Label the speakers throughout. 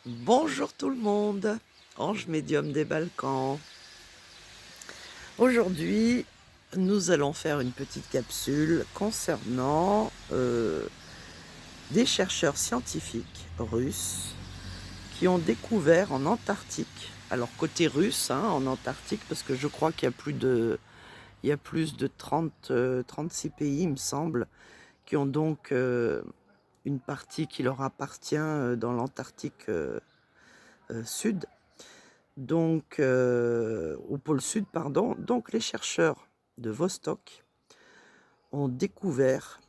Speaker 1: Bonjour tout le monde, Ange médium des Balkans. Aujourd'hui, nous allons faire une petite capsule concernant des chercheurs scientifiques russes qui ont découvert en Antarctique, alors côté russe, hein, en Antarctique, parce que je crois qu'il y a il y a plus de 36 pays, il me semble, qui ont donc une partie qui leur appartient dans l'Antarctique sud. Donc, au pôle sud, pardon. Donc, les chercheurs de Vostok ont découvert,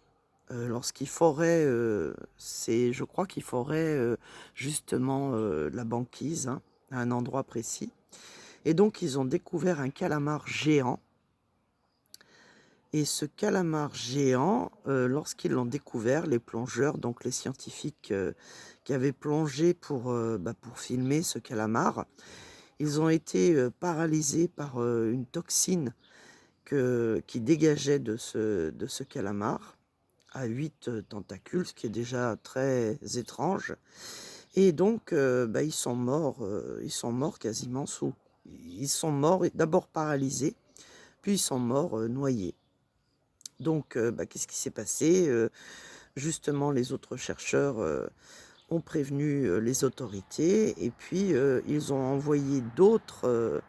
Speaker 1: lorsqu'ils foraient, je crois qu'ils foraient justement la banquise, hein, à un endroit précis. Et donc, ils ont découvert un calamar géant. Et ce calamar géant, lorsqu'ils l'ont découvert, les plongeurs, donc les scientifiques qui avaient plongé pour filmer ce calamar, ils ont été paralysés par une toxine qui dégageait de ce calamar à 8 tentacules, ce qui est déjà très étrange. Et donc, ils sont morts quasiment sous. Ils sont morts, d'abord paralysés, puis ils sont morts noyés. Donc, qu'est-ce qui s'est passé? Justement, les autres chercheurs ont prévenu les autorités et puis ils ont envoyé d'autres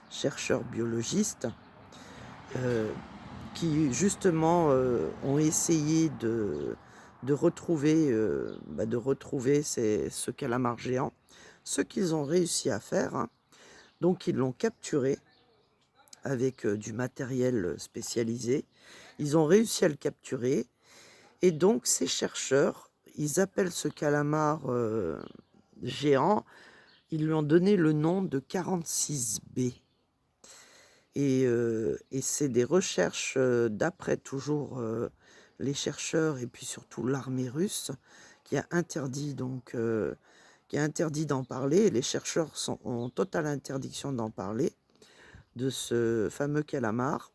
Speaker 1: chercheurs biologistes euh, qui justement ont essayé de retrouver ce calamar géant. Ce qu'ils ont réussi à faire, hein, donc ils l'ont capturé avec du matériel spécialisé. Ils ont réussi à le capturer et donc ces chercheurs, ils appellent ce calamar géant, ils lui ont donné le nom de 46B. Et c'est des recherches, d'après toujours les chercheurs et puis surtout l'armée russe qui a interdit qui a interdit d'en parler. Les chercheurs ont totale interdiction d'en parler, de ce fameux calamar.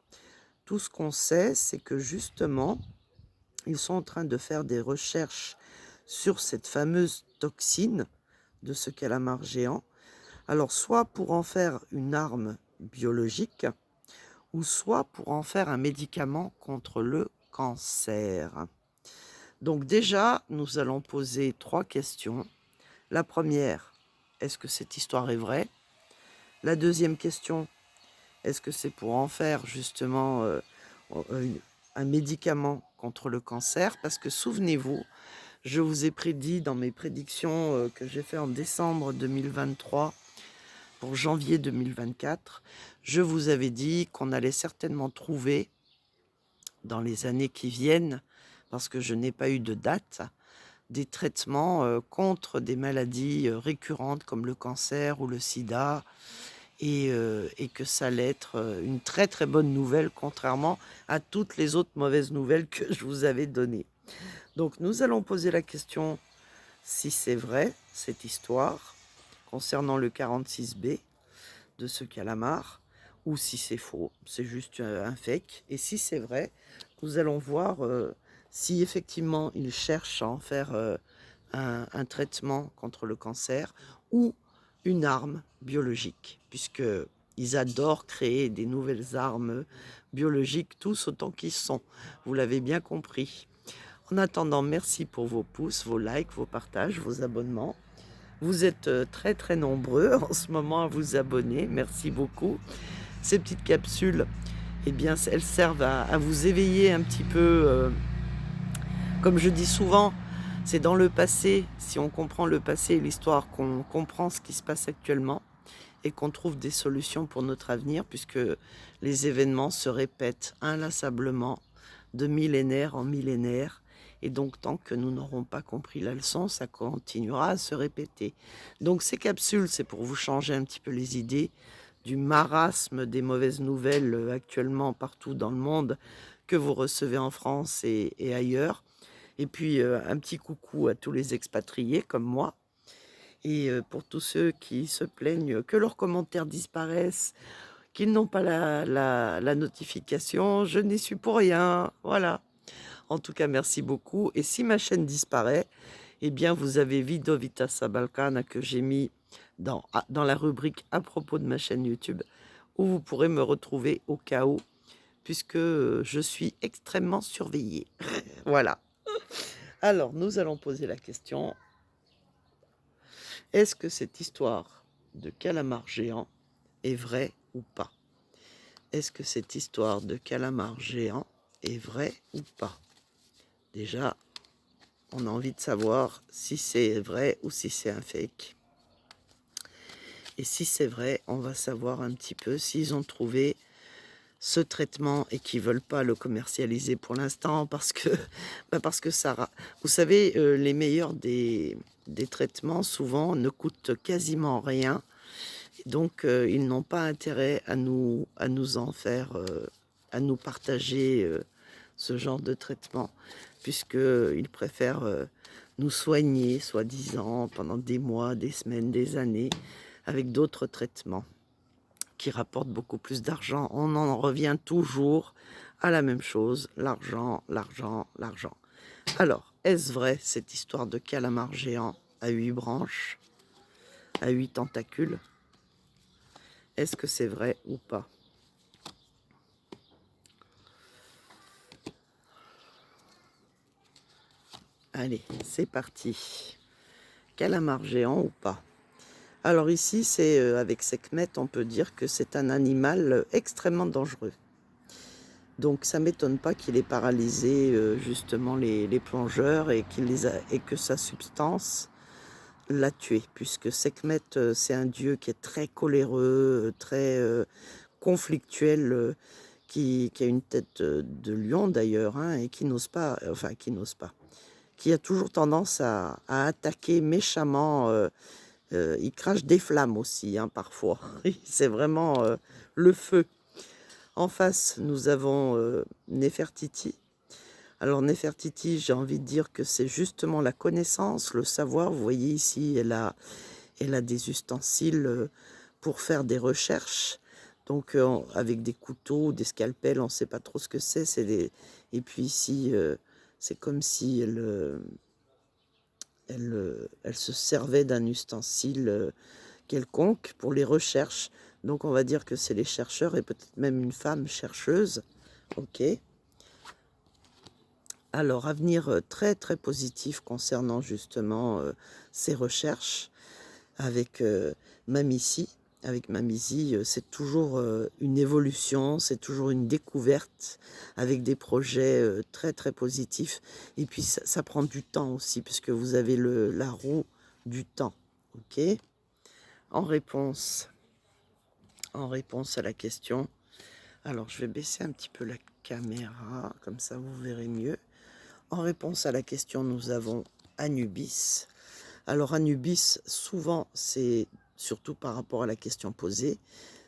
Speaker 1: Tout ce qu'on sait, c'est que justement, ils sont en train de faire des recherches sur cette fameuse toxine de ce calamar géant. Alors, soit pour en faire une arme biologique, ou soit pour en faire un médicament contre le cancer. Donc déjà, nous allons poser 3 questions. La première, est-ce que cette histoire est vraie? La deuxième question, est-ce que c'est pour en faire justement un médicament contre le cancer? Parce que souvenez-vous, je vous ai prédit dans mes prédictions que j'ai fait en décembre 2023 pour janvier 2024, je vous avais dit qu'on allait certainement trouver dans les années qui viennent, parce que je n'ai pas eu de date, des traitements contre des maladies récurrentes comme le cancer ou le sida, et que ça allait être une très très bonne nouvelle, contrairement à toutes les autres mauvaises nouvelles que je vous avais données. Donc nous allons poser la question si c'est vrai, cette histoire, concernant le 46B de ce calamar, ou si c'est faux, c'est juste un fake. Et si c'est vrai, nous allons voir si effectivement ils cherchent à en faire un traitement contre le cancer ou une arme biologique, puisque ils adorent créer des nouvelles armes biologiques, tous autant qu'ils sont. Vous l'avez bien compris. En attendant, merci pour vos pouces, vos likes, vos partages, vos abonnements. Vous êtes très très nombreux en ce moment à vous abonner, merci beaucoup. Ces petites capsules, eh bien, elles servent à vous éveiller un petit peu. Comme je dis souvent, c'est dans le passé, si on comprend le passé et l'histoire, qu'on comprend ce qui se passe actuellement et qu'on trouve des solutions pour notre avenir, puisque les événements se répètent inlassablement de millénaire en millénaire. Et donc, tant que nous n'aurons pas compris la leçon, ça continuera à se répéter. Donc, ces capsules, c'est pour vous changer un petit peu les idées du marasme des mauvaises nouvelles actuellement partout dans le monde que vous recevez en France et ailleurs. Et puis, un petit coucou à tous les expatriés comme moi. Et pour tous ceux qui se plaignent que leurs commentaires disparaissent, qu'ils n'ont pas la notification, je n'y suis pour rien. Voilà. En tout cas, merci beaucoup. Et si ma chaîne disparaît, eh bien vous avez Vidovita Sabalkana que j'ai mis dans la rubrique à propos de ma chaîne YouTube, où vous pourrez me retrouver au cas où, puisque je suis extrêmement surveillée. Voilà. Alors, nous allons poser la question, est-ce que cette histoire de calamar géant est vraie ou pas? Est-ce que cette histoire de calamar géant est vraie ou pas? Déjà, on a envie de savoir si c'est vrai ou si c'est un fake. Et si c'est vrai, on va savoir un petit peu s'ils ont trouvé ce traitement et qu'ils ne veulent pas le commercialiser pour l'instant parce que ça... Vous savez, les meilleurs des traitements, souvent, ne coûtent quasiment rien. Donc, ils n'ont pas intérêt à nous en faire, à nous partager ce genre de traitement, puisqu'ils préfèrent nous soigner, soi-disant, pendant des mois, des semaines, des années, avec d'autres traitements qui rapportent beaucoup plus d'argent. On en revient toujours à la même chose, l'argent, l'argent, l'argent. Alors, est-ce vrai cette histoire de calamar géant à 8 branches, à 8 tentacules? Est-ce que c'est vrai ou pas? Allez, c'est parti. Calamar géant ou pas? Alors ici, c'est avec Sekhmet, on peut dire que c'est un animal extrêmement dangereux. Donc ça ne m'étonne pas qu'il ait paralysé justement les plongeurs et que sa substance l'a tué, puisque Sekhmet, c'est un dieu qui est très coléreux, très conflictuel, qui a une tête de lion d'ailleurs, hein, et qui n'ose pas, qui a toujours tendance à attaquer méchamment. Il crache des flammes aussi, hein, parfois. C'est vraiment le feu. En face, nous avons Néfertiti. Alors Néfertiti, j'ai envie de dire que c'est justement la connaissance, le savoir. Vous voyez ici, elle a des ustensiles pour faire des recherches. Donc avec des couteaux, des scalpels, on ne sait pas trop ce que c'est. Et puis ici, c'est comme si elle se servait d'un ustensile quelconque pour les recherches. Donc on va dire que c'est les chercheurs et peut-être même une femme chercheuse. Ok. Alors, avenir très très positif concernant justement ces recherches avec Mamizi. Avec Mamizi, c'est toujours une évolution, c'est toujours une découverte avec des projets très très positifs. Et puis ça prend du temps aussi, puisque vous avez la roue du temps. Ok. En réponse à la question, alors je vais baisser un petit peu la caméra, comme ça vous verrez mieux. En réponse à la question, nous avons Anubis. Alors Anubis, souvent, c'est surtout par rapport à la question posée,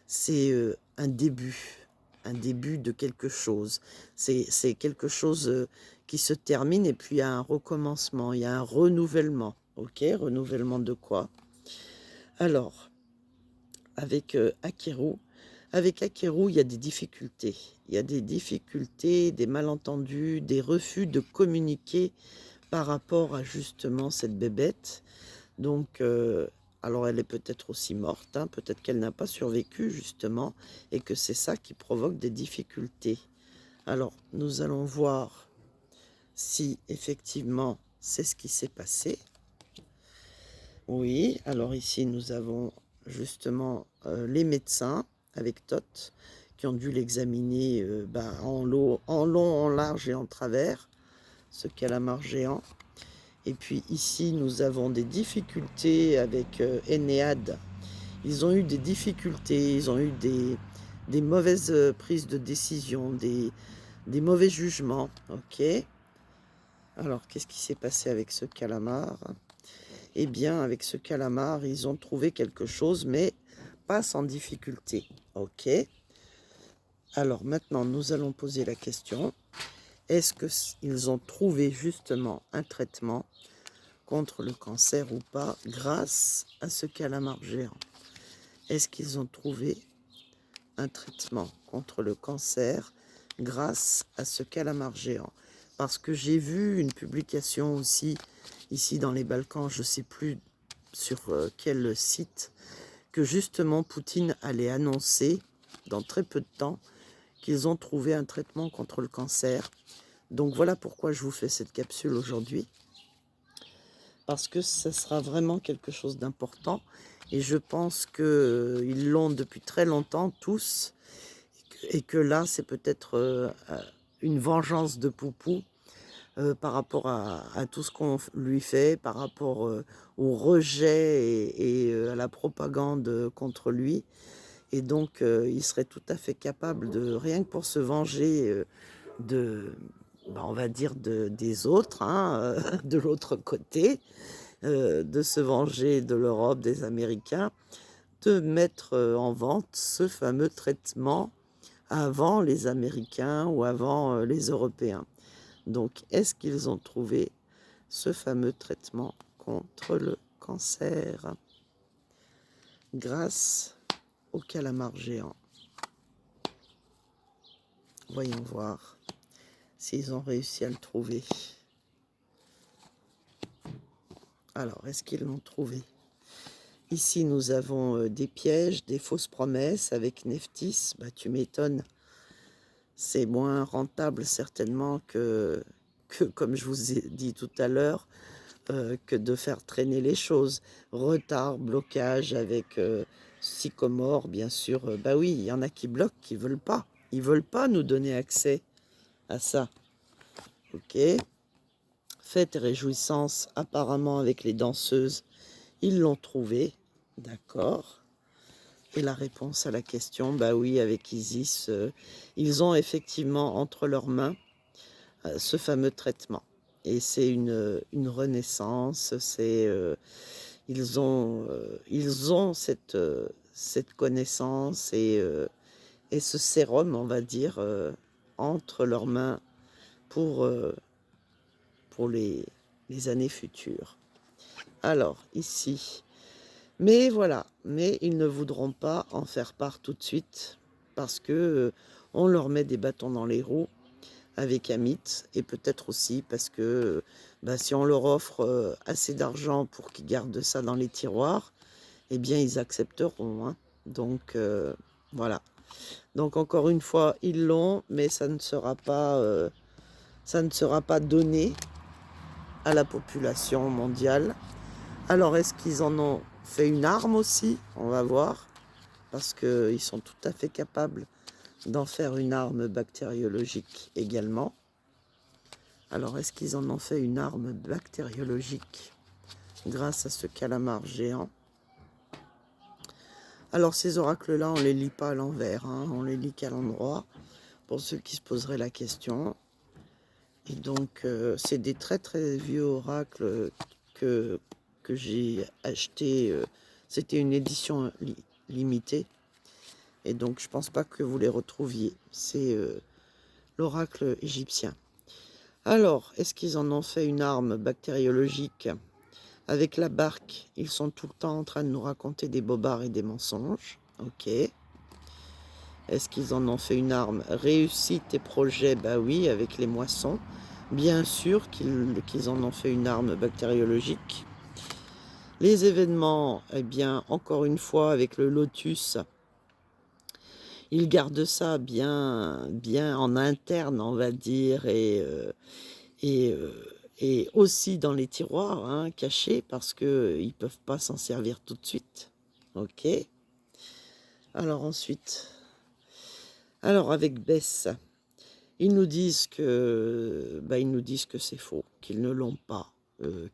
Speaker 1: c'est un début de quelque chose. C'est quelque chose qui se termine et puis il y a un recommencement, il y a un renouvellement. Ok, renouvellement de quoi? Alors, avec Akeru, il y a des difficultés. Il y a des difficultés, des malentendus, des refus de communiquer par rapport à justement cette bébête. Donc, alors elle est peut-être aussi morte, hein, peut-être qu'elle n'a pas survécu justement, et que c'est ça qui provoque des difficultés. Alors, nous allons voir si effectivement c'est ce qui s'est passé. Oui, alors ici nous avons justement les médecins avec Tot qui ont dû l'examiner en long, en large et en travers, ce calamar géant. Et puis ici nous avons des difficultés avec Enéade. Ils ont eu des difficultés, ils ont eu des mauvaises prises de décision, des mauvais jugements. Ok. Alors qu'est-ce qui s'est passé avec ce calamar? Eh bien, avec ce calamar, ils ont trouvé quelque chose, mais pas sans difficulté. Ok. Alors maintenant, nous allons poser la question. Est-ce qu'ils ont trouvé justement un traitement contre le cancer ou pas grâce à ce calamar géant? Est-ce qu'ils ont trouvé un traitement contre le cancer grâce à ce calamar géant? Parce que j'ai vu une publication aussi ici dans les Balkans, je ne sais plus sur quel site, que justement Poutine allait annoncer dans très peu de temps qu'ils ont trouvé un traitement contre le cancer. Donc voilà pourquoi je vous fais cette capsule aujourd'hui, parce que ce sera vraiment quelque chose d'important et je pense qu'ils l'ont depuis très longtemps tous et que là c'est peut-être une vengeance de Poupou par rapport à tout ce qu'on lui fait, par rapport au rejet et à la propagande contre lui. Et donc, il serait tout à fait capable de, rien que pour se venger de, on va dire, des autres, hein, de l'autre côté, de se venger de l'Europe, des Américains, de mettre en vente ce fameux traitement avant les Américains ou avant les Européens. Donc, est-ce qu'ils ont trouvé ce fameux traitement contre le cancer grâce au calamar géant? Voyons voir s'ils ont réussi à le trouver. Alors, est-ce qu'ils l'ont trouvé? Ici, nous avons des pièges, des fausses promesses avec Nephthys. Bah, tu m'étonnes. C'est moins rentable certainement que, comme je vous ai dit tout à l'heure, que de faire traîner les choses. Retard, blocage avec Sycomore, bien sûr. Bah oui, il y en a qui bloquent, qui veulent pas. Ils veulent pas nous donner accès à ça. Ok. Fête et réjouissance, apparemment avec les danseuses, ils l'ont trouvé. D'accord. Et la réponse à la question, bah oui, avec Isis, ils ont effectivement entre leurs mains ce fameux traitement. Et c'est une renaissance, ils ont cette connaissance et ce sérum, on va dire, entre leurs mains pour les années futures. Alors, ici, mais voilà, mais ils ne voudront pas en faire part tout de suite parce que on leur met des bâtons dans les roues avec Amit et peut-être aussi parce que bah, si on leur offre assez d'argent pour qu'ils gardent ça dans les tiroirs, eh bien ils accepteront. Hein. Donc voilà. Donc encore une fois, ils l'ont, mais ça ne sera pas donné à la population mondiale. Alors, est-ce qu'ils en ont fait une arme aussi? On va voir, parce qu'ils sont tout à fait capables d'en faire une arme bactériologique également. Alors, est-ce qu'ils en ont fait une arme bactériologique grâce à ce calamar géant? Alors, ces oracles-là, on ne les lit pas à l'envers, hein, on les lit qu'à l'endroit, pour ceux qui se poseraient la question. Et donc, c'est des très très vieux oracles que j'ai achetés. C'était une édition limitée. Et donc, je ne pense pas que vous les retrouviez. C'est l'oracle égyptien. Alors, est-ce qu'ils en ont fait une arme bactériologique? Avec la barque, ils sont tout le temps en train de nous raconter des bobards et des mensonges. Ok. Est-ce qu'ils en ont fait une arme? Réussite et projet, bah oui, avec les moissons. Bien sûr qu'ils en ont fait une arme bactériologique. Les événements, eh bien, encore une fois, avec le lotus, ils gardent ça bien, bien en interne, on va dire, et aussi dans les tiroirs, hein, cachés, parce qu'ils ne peuvent pas s'en servir tout de suite. Ok. Alors ensuite, alors avec Bess, ils nous disent que c'est faux, qu'ils ne l'ont pas,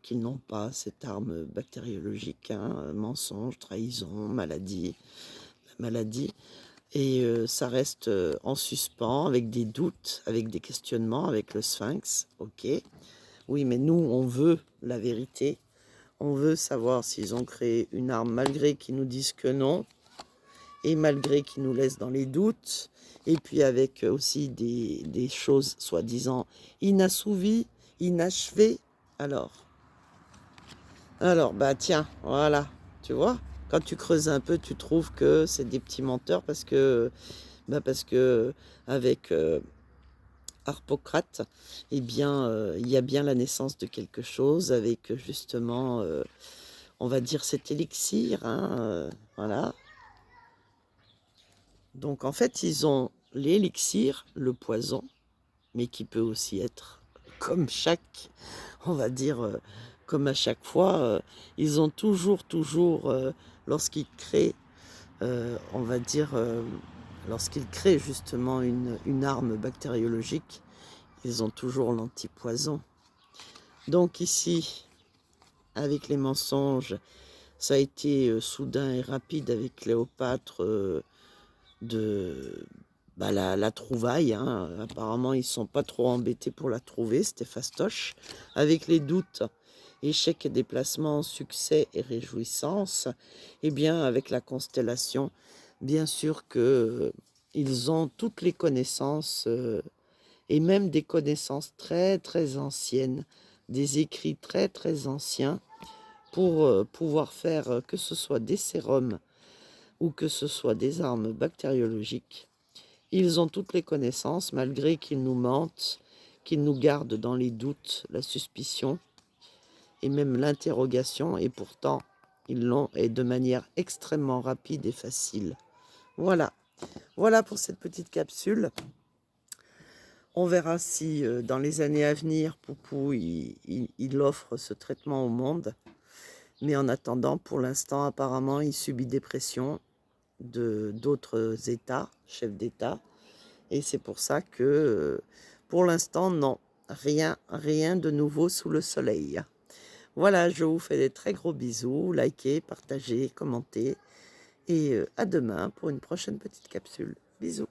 Speaker 1: qu'ils n'ont pas cette arme bactériologique, hein, mensonge, trahison, maladie, et ça reste en suspens, avec des doutes, avec des questionnements, avec le sphinx, ok. Oui, mais nous, on veut la vérité, on veut savoir s'ils ont créé une arme malgré qu'ils nous disent que non, et malgré qu'ils nous laissent dans les doutes, et puis avec aussi des choses soi-disant inassouvies, inachevées. Alors, bah tiens, voilà, tu vois, quand tu creuses un peu, tu trouves que c'est des petits menteurs parce que avec Harpocrate, eh bien, il y a bien la naissance de quelque chose avec justement, on va dire cet élixir, hein, voilà. Donc en fait, ils ont l'élixir, le poison, mais qui peut aussi être comme chaque, on va dire, comme à chaque fois, ils ont toujours, lorsqu'ils créent, on va dire, lorsqu'ils créent justement une arme bactériologique, ils ont toujours l'antipoison. Donc ici, avec les mensonges, ça a été soudain et rapide avec Cléopâtre de la trouvaille, hein. Apparemment, ils ne sont pas trop embêtés pour la trouver, c'était fastoche. Avec les doutes, échec et déplacement, succès et réjouissance, eh bien, avec la constellation, bien sûr que ils ont toutes les connaissances et même des connaissances très anciennes, des écrits très anciens pour pouvoir faire que ce soit des sérums ou que ce soit des armes bactériologiques. Ils ont toutes les connaissances malgré qu'ils nous mentent, qu'ils nous gardent dans les doutes, la suspicion et même l'interrogation, et pourtant ils l'ont, et de manière extrêmement rapide et facile. Voilà, voilà pour cette petite capsule. On verra si dans les années à venir, Poupou il offre ce traitement au monde. Mais en attendant, pour l'instant, apparemment, il subit des pressions d'autres États, chefs d'État. Et c'est pour ça que, pour l'instant, non, rien de nouveau sous le soleil. Voilà, je vous fais des très gros bisous. Likez, partagez, commentez. Et à demain pour une prochaine petite capsule. Bisous.